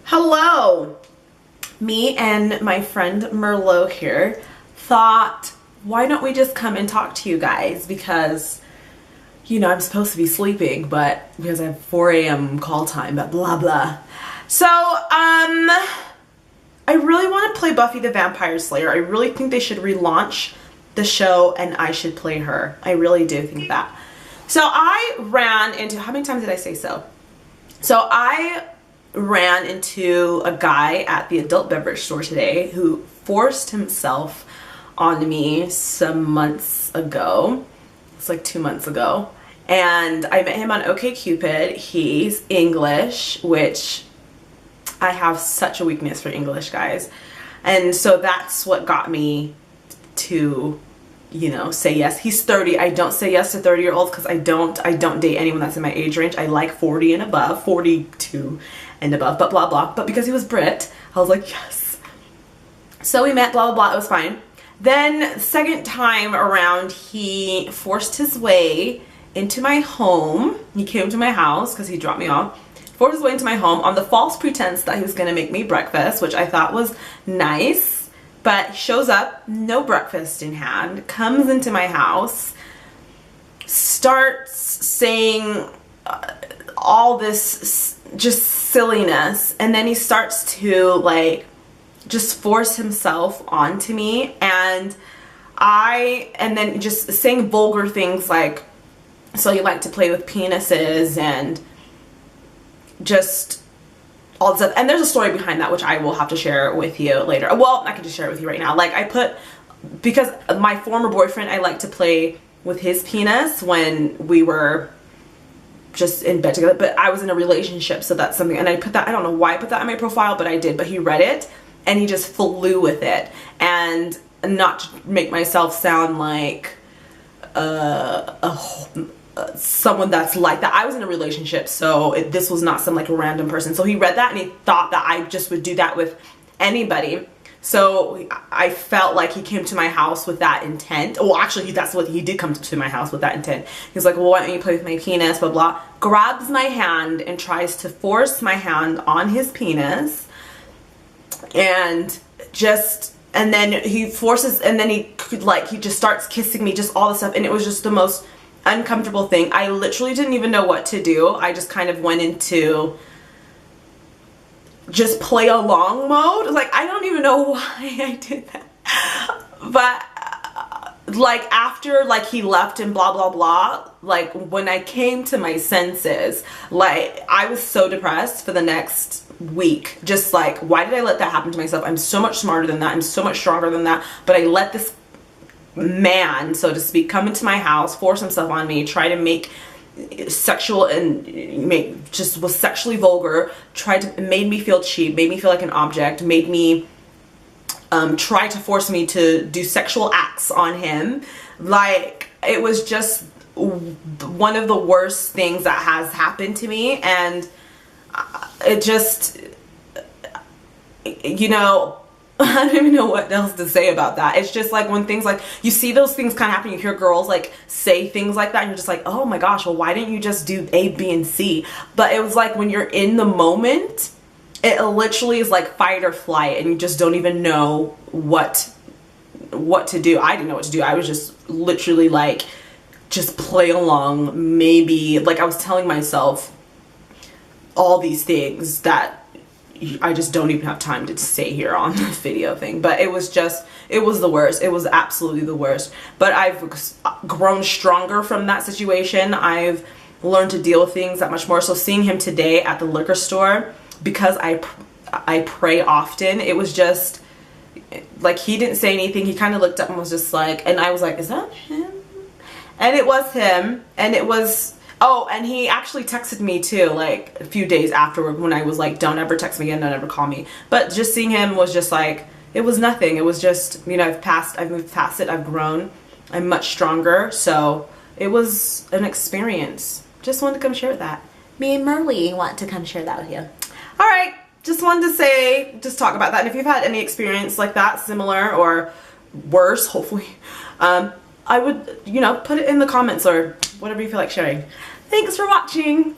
Hello! Me and my friend Merlot here thought, why don't we just come and talk to you guys? Because, you know, I'm supposed to be sleeping, but because I have 4 a.m. call time, but blah blah. So, I really want to play Buffy the Vampire Slayer. I really think they should relaunch the show and I should play her. I really do think that. So I ran into, how many times did I say so? So I ran into a guy at the adult beverage store today who forced himself on me some months ago. It's like 2 months ago. And I met him on OkCupid. He's English, which I have such a weakness for English, guys. And so that's what got me to, you know, say yes. He's 30. I don't say yes to 30-year-olds because I don't date anyone that's in my age range. I like 40 and above, 42 and above, but blah blah. But because he was Brit, I was like, yes. So we met, blah blah blah, it was fine. Then second time around, he forced his way into my home. He came to my house because he dropped me off. Forced his way into my home on the false pretense that he was gonna make me breakfast, which I thought was nice. But he shows up, no breakfast in hand, comes into my house, starts saying all this just silliness, and then he starts to like just force himself onto me, and then just saying vulgar things like, so you like to play with penises, and just all this stuff. And there's a story behind that which I will have to share with you later. Well, I can just share it with you right now. Like, I put, because my former boyfriend, I like to play with his penis when we were just in bed together, but I was in a relationship, so that's something, and I put that, I don't know why I put that on my profile, but I did. But he read it and he just flew with it. And not to make myself sound like someone that's like that, I was in a relationship, so this was not some like random person. So he read that and he thought that I just would do that with anybody. So I felt like he came to my house with that intent. Well, actually, that's what he did, come to my house with that intent. He's like, well, why don't you play with my penis, blah blah. Grabs my hand and tries to force my hand on his penis, and then he forces, and then he just starts kissing me, just all this stuff, and it was just the most uncomfortable thing. I literally didn't even know what to do. I just kind of went into just play along mode. Like, I don't even know why I did that. But like after like he left and blah blah blah, like when I came to my senses, like I was so depressed for the next week. Just like, why did I let that happen to myself? I'm so much smarter than that. I'm so much stronger than that. But I let this man, so to speak, come into my house, force himself on me, try to make sexual and was sexually vulgar, made me feel cheap, made me feel like an object, made me try to force me to do sexual acts on him. Like, it was just one of the worst things that has happened to me, and it just, you know, I don't even know what else to say about that. It's just like when things like, you see those things kind of happen, you hear girls like say things like that, and you're just like, oh my gosh, well, why didn't you just do A, B, and C? But it was like when you're in the moment, it literally is like fight or flight, and you just don't even know what to do. I didn't know what to do. I was just literally like, just play along. Maybe, like, I was telling myself all these things that I just don't even have time to say here on the video thing. But it was the worst. It was absolutely the worst. But I've grown stronger from that situation. I've learned to deal with things that much more. So seeing him today at the liquor store, because I pray often, it was just like, he didn't say anything. He kind of looked up and was just like, and I was like, is that him? And it was him. And it was, oh, and he actually texted me too, like a few days afterward, when I was like, don't ever text me again, don't ever call me. But just seeing him was just like, it was nothing. It was just, you know, I've moved past it. I've grown. I'm much stronger. So it was an experience. Just wanted to come share that. Me and Merly want to come share that with you. All right. Just wanted to say, just talk about that. And if you've had any experience like that, similar or worse, hopefully, I would, you know, put it in the comments or whatever you feel like sharing. Thanks for watching.